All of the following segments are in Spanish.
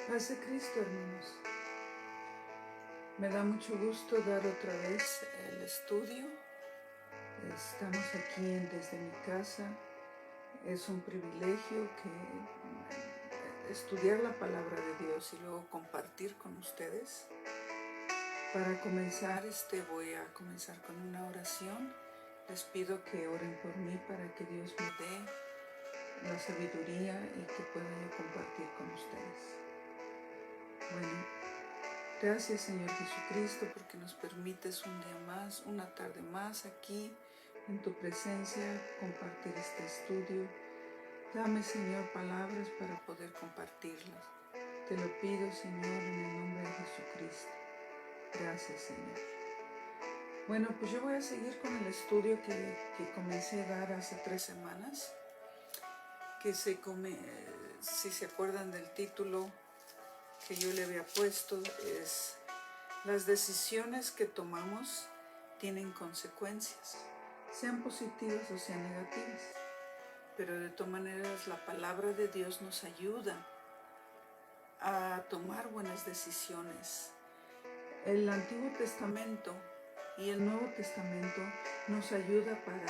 Paz de Cristo, hermanos. Me da mucho gusto dar otra vez el estudio. Estamos aquí desde mi casa. Es un privilegio estudiar la palabra de Dios y luego compartir con ustedes. Para comenzar, voy a comenzar con una oración. Les pido que oren por mí para que Dios me dé la sabiduría y que pueda yo compartir con ustedes. Bueno, gracias Señor Jesucristo porque nos permites un día más, una tarde más aquí en tu presencia, compartir este estudio. Dame Señor palabras para poder compartirlas. Te lo pido Señor en el nombre de Jesucristo. Gracias Señor. Bueno, pues yo voy a seguir con el estudio que comencé a dar hace 3 semanas. Si se acuerdan del título que yo le había puesto, es las decisiones que tomamos tienen consecuencias, sean positivas o sean negativas, pero de todas maneras la palabra de Dios nos ayuda a tomar buenas decisiones. El Antiguo Testamento y el Nuevo Testamento nos ayuda para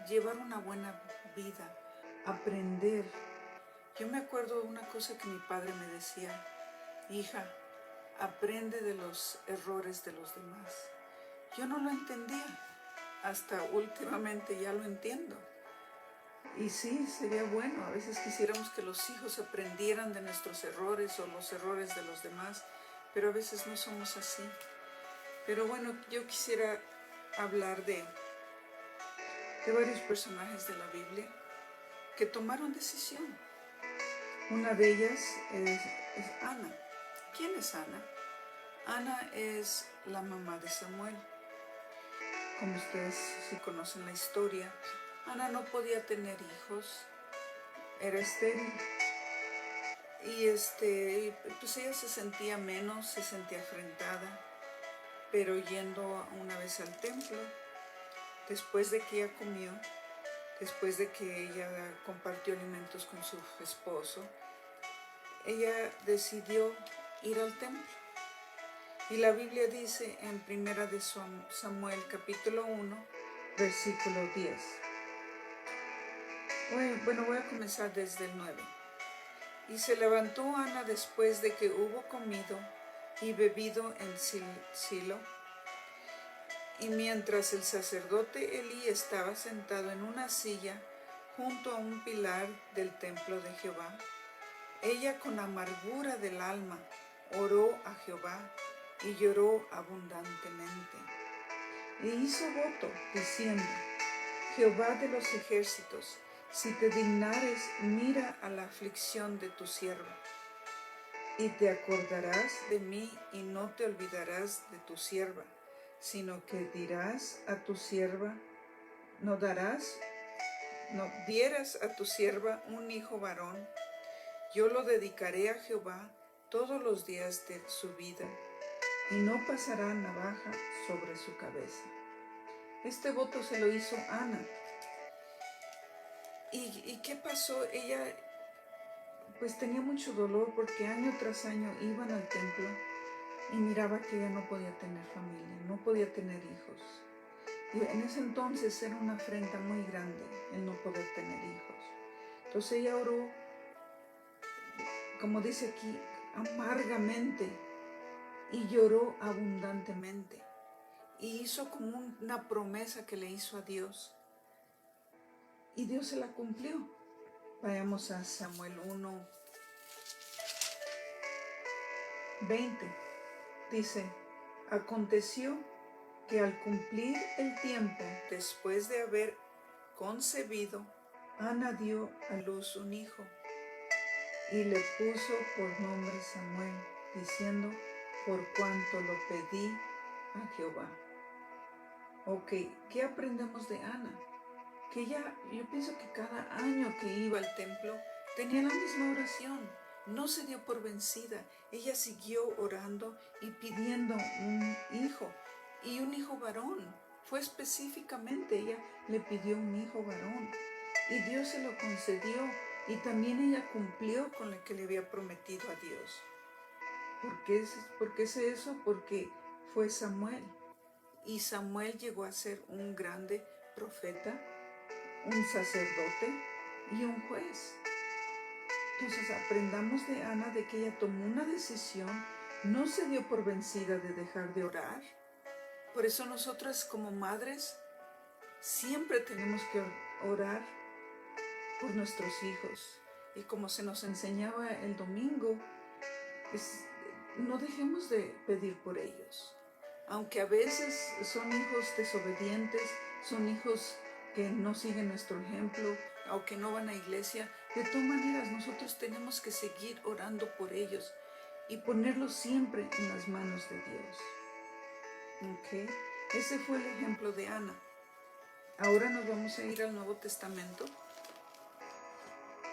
llevar una buena vida, aprender. Yo me acuerdo de una cosa que mi padre me decía: hija, aprende de los errores de los demás. Yo no lo entendía, hasta últimamente ya lo entiendo. Y sí, sería bueno, a veces quisiéramos que los hijos aprendieran de nuestros errores o los errores de los demás, pero a veces no somos así. Pero bueno, yo quisiera hablar de varios personajes de la Biblia que tomaron decisión. Una de ellas es Ana. ¿Quién es Ana? Ana es la mamá de Samuel. Como ustedes sí conocen la historia, Ana no podía tener hijos, era estéril. Y pues ella se sentía menos, se sentía afrentada, pero yendo una vez al templo, después de que ella comió, después de que ella compartió alimentos con su esposo, ella decidió ir al templo. Y la Biblia dice en 1 de Samuel capítulo 1, versículo 10. Bueno, voy a comenzar desde el 9. Y se levantó Ana después de que hubo comido y bebido en Silo. Y mientras el sacerdote Elí estaba sentado en una silla junto a un pilar del templo de Jehová, ella con amargura del alma oró a Jehová y lloró abundantemente. E hizo voto diciendo: Jehová de los ejércitos, si te dignares, mira a la aflicción de tu sierva, y te acordarás de mí y no te olvidarás de tu sierva, sino que dirás a tu sierva, no dieras a tu sierva un hijo varón. Yo lo dedicaré a Jehová todos los días de su vida, y no pasará navaja sobre su cabeza. Este voto se lo hizo Ana. ¿Y qué pasó? Ella pues tenía mucho dolor porque año tras año iban al templo y miraba que ella no podía tener familia, no podía tener hijos. Y en ese entonces era una afrenta muy grande el no poder tener hijos. Entonces ella oró, como dice aquí, amargamente, y lloró abundantemente. Y hizo como una promesa que le hizo a Dios. Y Dios se la cumplió. Vayamos a Samuel 1, 20. Dice: aconteció que al cumplir el tiempo, después de haber concebido, Ana dio a luz un hijo y le puso por nombre Samuel, diciendo: por cuanto lo pedí a Jehová. Ok, ¿qué aprendemos de Ana? Que ella, yo pienso que cada año que iba al templo tenía la misma oración, no se dio por vencida, ella siguió orando y pidiendo un hijo, y un hijo varón. Fue específicamente, ella le pidió un hijo varón y Dios se lo concedió. y también ella cumplió con lo que le había prometido a Dios. ¿Por qué sé eso? Porque fue Samuel. Y Samuel llegó a ser un grande profeta, un sacerdote y un juez. Entonces aprendamos de Ana de que ella tomó una decisión, no se dio por vencida de dejar de orar. Por eso nosotras como madres siempre tenemos que orar por nuestros hijos. Y como se nos enseñaba el domingo, no dejemos de pedir por ellos. Aunque a veces son hijos desobedientes, son hijos que no siguen nuestro ejemplo o que no van a iglesia, de todas maneras nosotros tenemos que seguir orando por ellos y ponerlos siempre en las manos de Dios. ¿Ok? Ese fue el ejemplo de Ana. Ahora nos vamos a ir al Nuevo Testamento.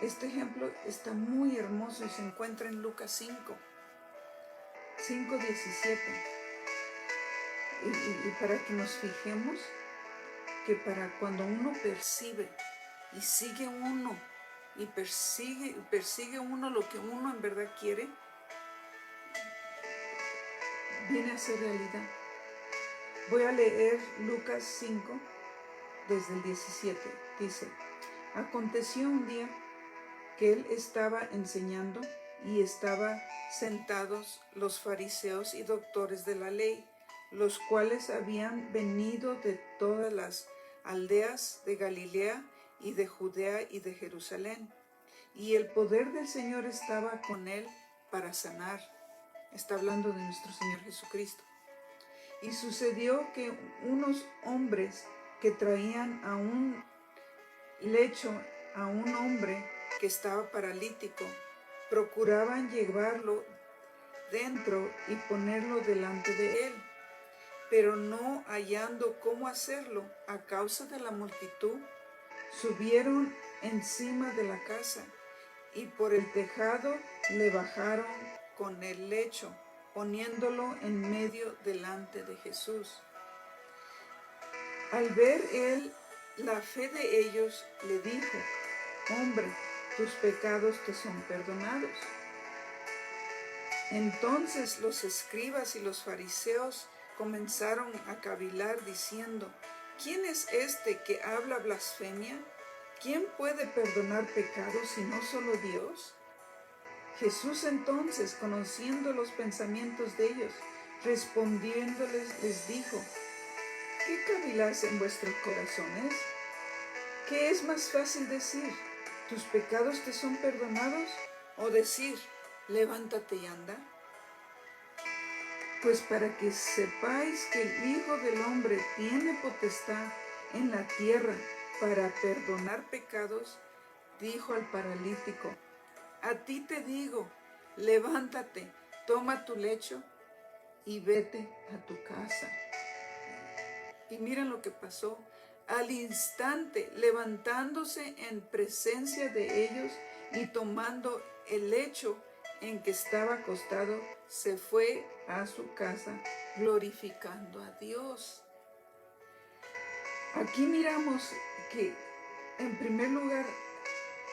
Este ejemplo está muy hermoso y se encuentra en Lucas 5:17. Y para que nos fijemos que para cuando uno percibe y sigue uno y persigue uno lo que uno en verdad quiere, viene a ser realidad. Voy a leer Lucas 5 desde el 17. Dice: aconteció un día que él estaba enseñando y estaban sentados los fariseos y doctores de la ley, los cuales habían venido de todas las aldeas de Galilea y de Judea y de Jerusalén. Y el poder del Señor estaba con él para sanar. Está hablando de nuestro Señor Jesucristo. Y sucedió que unos hombres que traían a un lecho a un hombre que estaba paralítico, procuraban llevarlo dentro y ponerlo delante de él, pero no hallando cómo hacerlo a causa de la multitud, subieron encima de la casa y por el tejado le bajaron con el lecho, poniéndolo en medio delante de Jesús. Al ver él la fe de ellos, le dijo: hombre, tus pecados te son perdonados. Entonces los escribas y los fariseos comenzaron a cavilar diciendo: ¿quién es este que habla blasfemia? ¿Quién puede perdonar pecados sino solo Dios? Jesús entonces, conociendo los pensamientos de ellos, respondiéndoles les dijo: ¿qué caviláis en vuestros corazones? ¿Qué es más fácil decir: tus pecados te son perdonados? ¿O decir: levántate y anda? Pues para que sepáis que el Hijo del Hombre tiene potestad en la tierra para perdonar pecados, dijo al paralítico: a ti te digo, levántate, toma tu lecho y vete a tu casa. Y miren lo que pasó. Al instante, levantándose en presencia de ellos y tomando el lecho en que estaba acostado, se fue a su casa glorificando a Dios. Aquí miramos que, en primer lugar,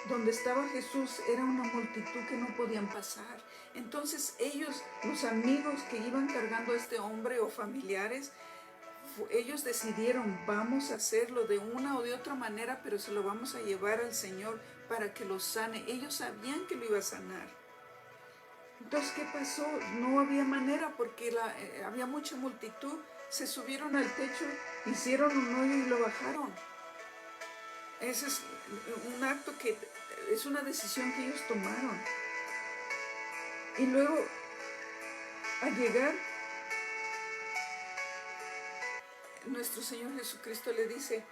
donde estaba Jesús era una multitud que no podían pasar. Entonces ellos, los amigos que iban cargando a este hombre o familiares, ellos decidieron: vamos a hacerlo de una o de otra manera, pero se lo vamos a llevar al Señor para que lo sane. Ellos sabían que lo iba a sanar. Entonces, ¿qué pasó? No había manera porque había mucha multitud. Se subieron al techo, hicieron un hoyo y lo bajaron. Ese es un acto que es una decisión que ellos tomaron. Y luego, al llegar, nuestro Señor Jesucristo le dice: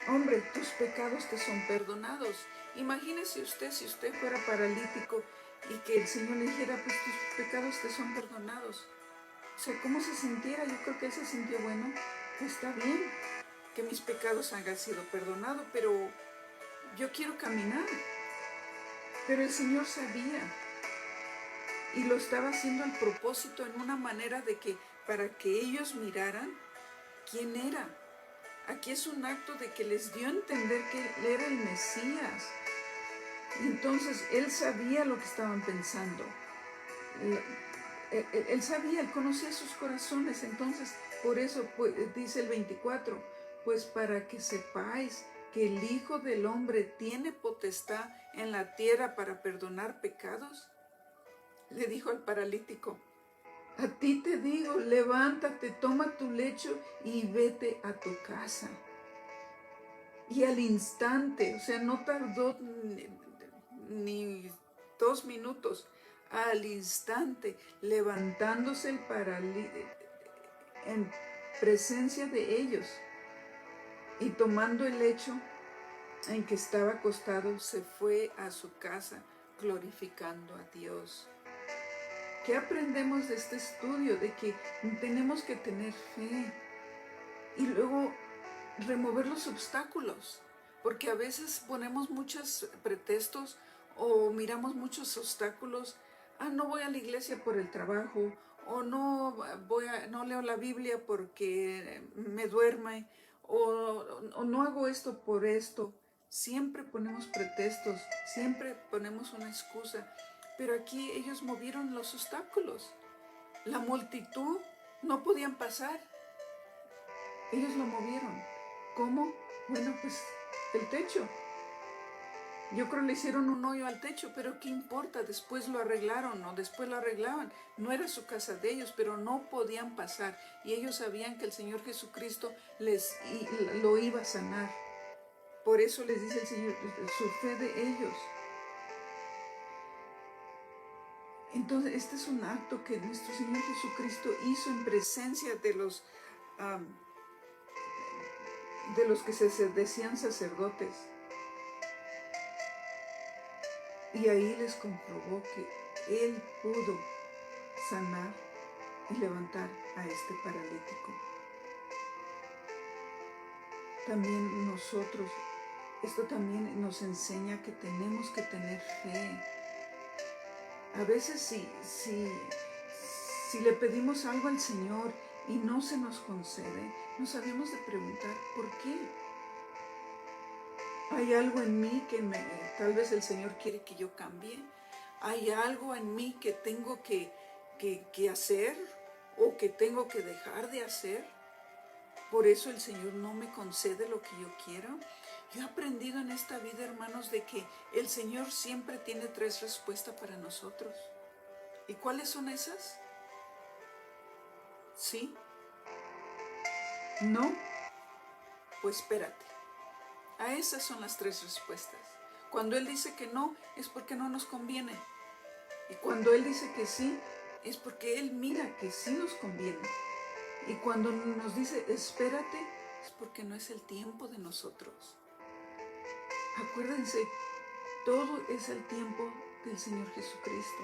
hombre, tus pecados te son perdonados. Imagínese usted, si usted fuera paralítico y que el Señor le dijera: pues tus pecados te son perdonados. O sea, ¿cómo se sintiera? Yo creo que él se sintió: bueno, está bien que mis pecados hayan sido perdonados, pero yo quiero caminar. Pero el Señor sabía y lo estaba haciendo al propósito, en una manera de que para que ellos miraran quién era. Aquí es un acto de que les dio a entender que él era el Mesías. Entonces él sabía lo que estaban pensando. Él sabía, él conocía sus corazones. Entonces, por eso pues, dice el 24, pues para que sepáis que el Hijo del Hombre tiene potestad en la tierra para perdonar pecados, le dijo al paralítico, a ti te digo, levántate, toma tu lecho y vete a tu casa. Y al instante, o sea, no tardó ni 2 minutos, al instante, levantándose el paralítico en presencia de ellos y tomando el lecho en que estaba acostado, se fue a su casa glorificando a Dios. ¿Qué aprendemos de este estudio? De que tenemos que tener fe y luego remover los obstáculos, porque a veces ponemos muchos pretextos o miramos muchos obstáculos. No voy a la iglesia por el trabajo, o no leo la Biblia porque me duerme, o no hago esto por esto. Siempre ponemos pretextos, siempre ponemos una excusa, pero aquí ellos movieron los obstáculos. La multitud no podían pasar, ellos lo movieron. ¿Cómo? Bueno, pues el techo. Yo creo que le hicieron un hoyo al techo, pero ¿qué importa? Después lo arreglaron, o después lo arreglaban. No era su casa de ellos, pero no podían pasar. Y ellos sabían que el Señor Jesucristo lo iba a sanar. Por eso les dice el Señor, su fe de ellos. Entonces, este es un acto que nuestro Señor Jesucristo hizo en presencia de los que se decían sacerdotes. Y ahí les comprobó que Él pudo sanar y levantar a este paralítico. También nosotros, esto también nos enseña que tenemos que tener fe. A veces si le pedimos algo al Señor y no se nos concede, nos habíamos de preguntar ¿por qué? Hay algo en mí que tal vez el Señor quiere que yo cambie. Hay algo en mí que tengo que hacer o que tengo que dejar de hacer. Por eso el Señor no me concede lo que yo quiero. Yo he aprendido en esta vida, hermanos, de que el Señor siempre tiene 3 respuestas para nosotros. ¿Y cuáles son esas? ¿Sí? ¿No? Pues espérate. A esas son las 3 respuestas. Cuando Él dice que no, es porque no nos conviene. Y cuando Él dice que sí, es porque Él mira que sí nos conviene. Y cuando nos dice espérate, es porque no es el tiempo de nosotros. Acuérdense, todo es el tiempo del Señor Jesucristo.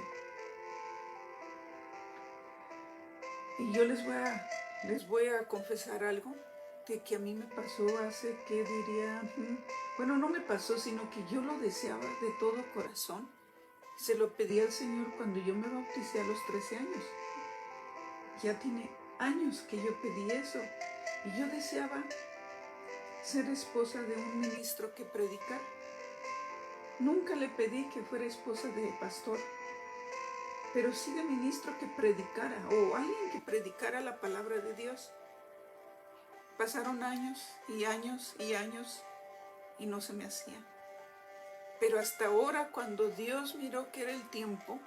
Y yo les voy a confesar algo que a mí me pasó hace, ¿qué diría? Bueno, no me pasó, sino que yo lo deseaba de todo corazón. Se lo pedí al Señor cuando yo me bauticé a los 13 años. Ya tiene años que yo pedí eso. Y yo deseaba ser esposa de un ministro que predicara. Nunca le pedí que fuera esposa de pastor, pero sí de ministro que predicara, o alguien que predicara la palabra de Dios. Pasaron años y años y años y no se me hacía. Pero hasta ahora, cuando Dios miró que era el tiempo,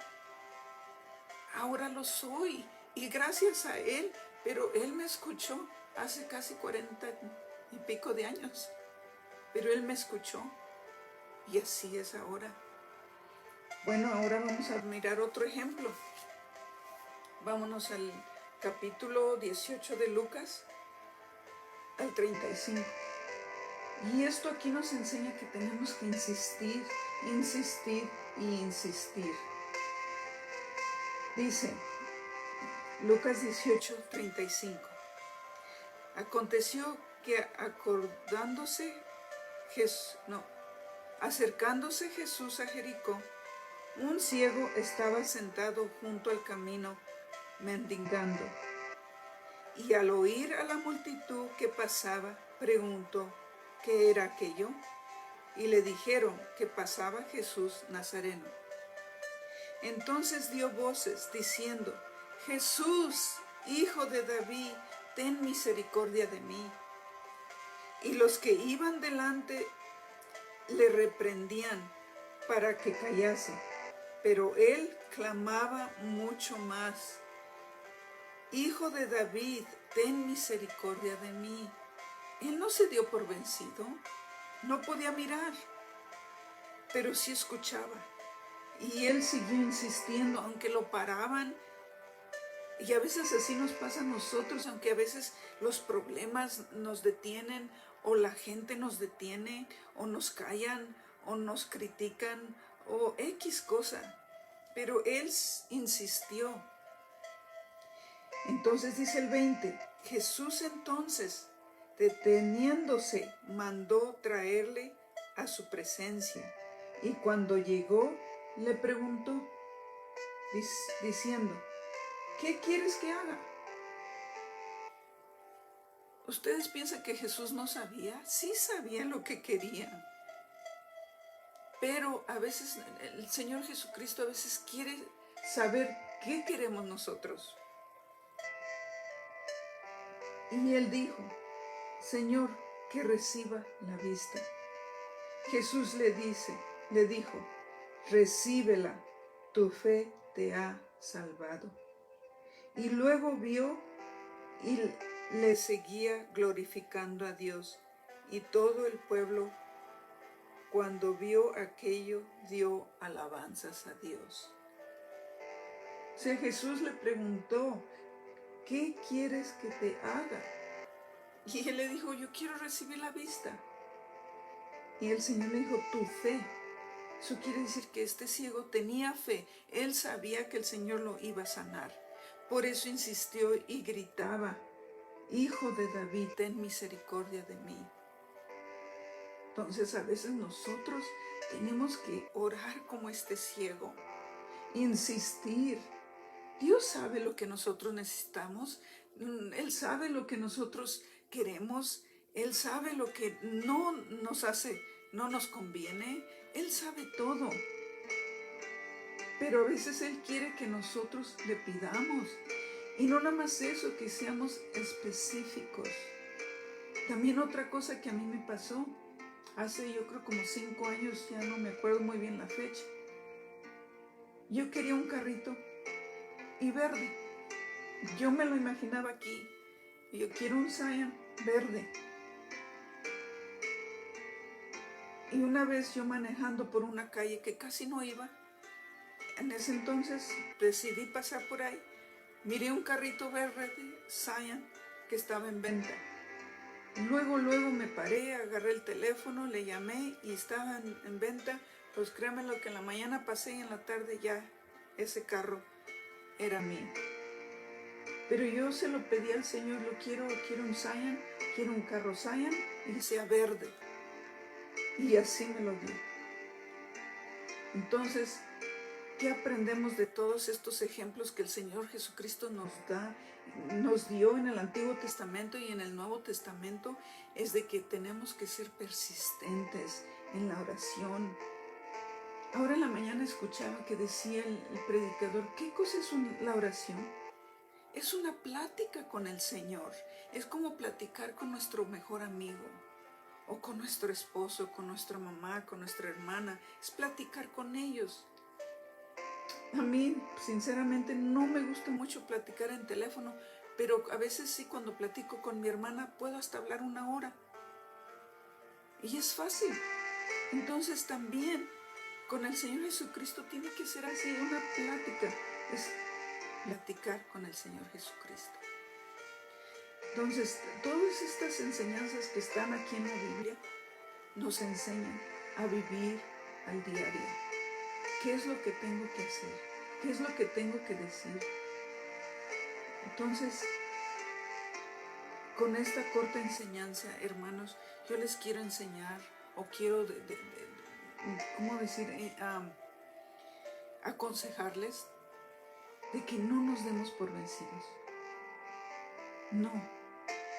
ahora lo soy. Y gracias a Él, pero Él me escuchó hace casi 40 y pico de años. Pero Él me escuchó y así es ahora. Bueno, ahora vamos a mirar otro ejemplo. Vámonos al capítulo 18 de Lucas, al 35. Y esto aquí nos enseña que tenemos que insistir, insistir y insistir. Dice Lucas 18, 35. Aconteció que acercándose Jesús a Jericó, un ciego estaba sentado junto al camino mendigando. Y al oír a la multitud que pasaba, preguntó, ¿qué era aquello? y le dijeron que pasaba Jesús Nazareno. Entonces dio voces diciendo: Jesús, hijo de David, ten misericordia de mí. Y los que iban delante le reprendían para que callase, pero él clamaba mucho más: Hijo de David, ten misericordia de mí. Él no se dio por vencido, no podía mirar, pero sí escuchaba. Y él siguió insistiendo, aunque lo paraban. Y a veces así nos pasa a nosotros, aunque a veces los problemas nos detienen, o la gente nos detiene, o nos callan, o nos critican, o X cosa. Pero él insistió. Entonces dice el 20, Jesús entonces, deteniéndose, mandó traerle a su presencia. Y cuando llegó, le preguntó, diciendo: ¿qué quieres que haga? ¿Ustedes piensan que Jesús no sabía? Sí sabía lo que querían. Pero a veces el Señor Jesucristo a veces quiere saber qué queremos nosotros. Y él dijo: Señor, que reciba la vista. Jesús le dijo: recíbela, tu fe te ha salvado. Y luego vio y le seguía glorificando a Dios. Y todo el pueblo, cuando vio aquello, dio alabanzas a Dios. O sea, Jesús le preguntó: ¿qué quieres que te haga? Y él le dijo: yo quiero recibir la vista. Y el Señor le dijo: tu fe. Eso quiere decir que este ciego tenía fe. Él sabía que el Señor lo iba a sanar. Por eso insistió y gritaba: Hijo de David, ten misericordia de mí. Entonces a veces nosotros tenemos que orar como este ciego, insistir. Dios sabe lo que nosotros necesitamos. Él sabe lo que nosotros queremos. Él sabe lo que no nos hace, no nos conviene. Él sabe todo. Pero a veces Él quiere que nosotros le pidamos. Y no nada más eso, que seamos específicos. También otra cosa que a mí me pasó, hace yo creo como 5 años, ya no me acuerdo muy bien la fecha. Yo quería un carrito y verde. Yo me lo imaginaba aquí. Yo quiero un Scion verde. Y una vez yo manejando por una calle que casi no iba, en ese entonces decidí pasar por ahí. Miré un carrito verde Scion que estaba en venta. Luego me paré, agarré el teléfono, le llamé y estaba en venta. Pues créanme lo que en la mañana pasé y en la tarde ya ese carro era mío. Pero yo se lo pedí al Señor: quiero un Scion, quiero un carro Scion y que sea verde. Y así me lo dio. Entonces, ¿qué aprendemos de todos estos ejemplos que el Señor Jesucristo nos dio en el Antiguo Testamento y en el Nuevo Testamento? Es de que tenemos que ser persistentes en la oración. Ahora en la mañana escuchaba que decía el predicador: ¿qué cosa es la oración? Es una plática con el Señor. Es como platicar con nuestro mejor amigo, o con nuestro esposo, con nuestra mamá, con nuestra hermana. Es platicar con ellos. A mí, sinceramente, no me gusta mucho platicar en teléfono, pero a veces sí, cuando platico con mi hermana, puedo hasta hablar 1 hora. Y es fácil. Entonces también con el Señor Jesucristo tiene que ser así, una plática. Es platicar con el Señor Jesucristo. Entonces, todas estas enseñanzas que están aquí en la Biblia nos enseñan a vivir al diario. ¿Qué es lo que tengo que hacer? ¿Qué es lo que tengo que decir? Entonces, con esta corta enseñanza, hermanos, yo les quiero enseñar, o quiero, ¿cómo decir? Aconsejarles de que no nos demos por vencidos. No,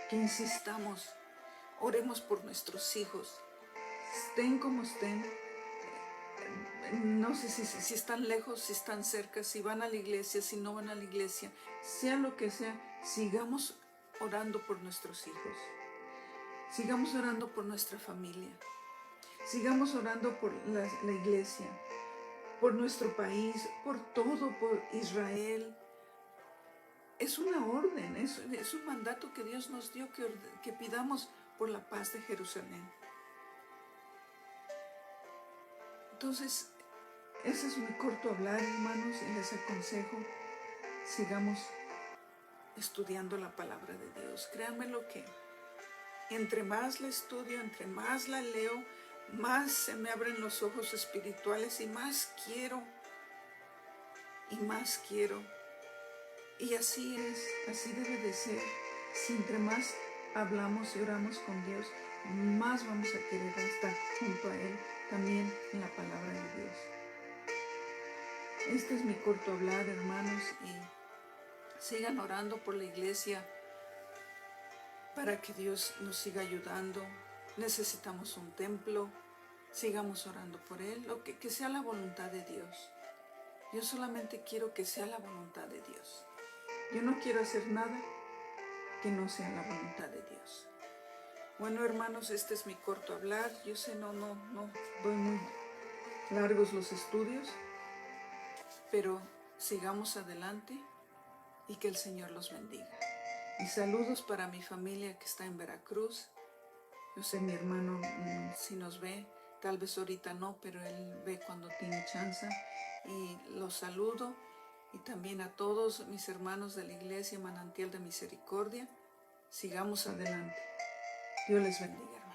que insistamos, oremos por nuestros hijos. estén como estén, no sé si están lejos, si están cerca, si van a la iglesia, si no van a la iglesia, sea lo que sea, sigamos orando por nuestros hijos, sigamos orando por nuestra familia, sigamos orando por la iglesia, por nuestro país, por todo, por Israel. Es una orden, es un mandato que Dios nos dio que pidamos por la paz de Jerusalén. Entonces, ese es mi corto hablar, hermanos, y les aconsejo, sigamos estudiando la palabra de Dios. Créanme lo que entre más la estudio, entre más la leo, más se me abren los ojos espirituales y más quiero y más quiero. Y así es, así debe de ser. Si entre más hablamos y oramos con Dios, más vamos a querer estar junto a Él, también en la palabra de Dios. Este es mi corto hablar, hermanos, y sigan orando por la iglesia para que Dios nos siga ayudando. Necesitamos un templo, sigamos orando por Él, que sea la voluntad de Dios. Yo solamente quiero que sea la voluntad de Dios. Yo no quiero hacer nada que no sea la voluntad de Dios. Bueno, hermanos, este es mi corto hablar. Yo sé, no doy muy largos los estudios, pero sigamos adelante y que el Señor los bendiga. Y saludos para mi familia que está en Veracruz. Yo sé, mi hermano, si nos ve, tal vez ahorita no, pero él ve cuando tiene chance. Y los saludo. Y también a todos mis hermanos de la iglesia Manantial de Misericordia. Sigamos adelante. Dios les bendiga.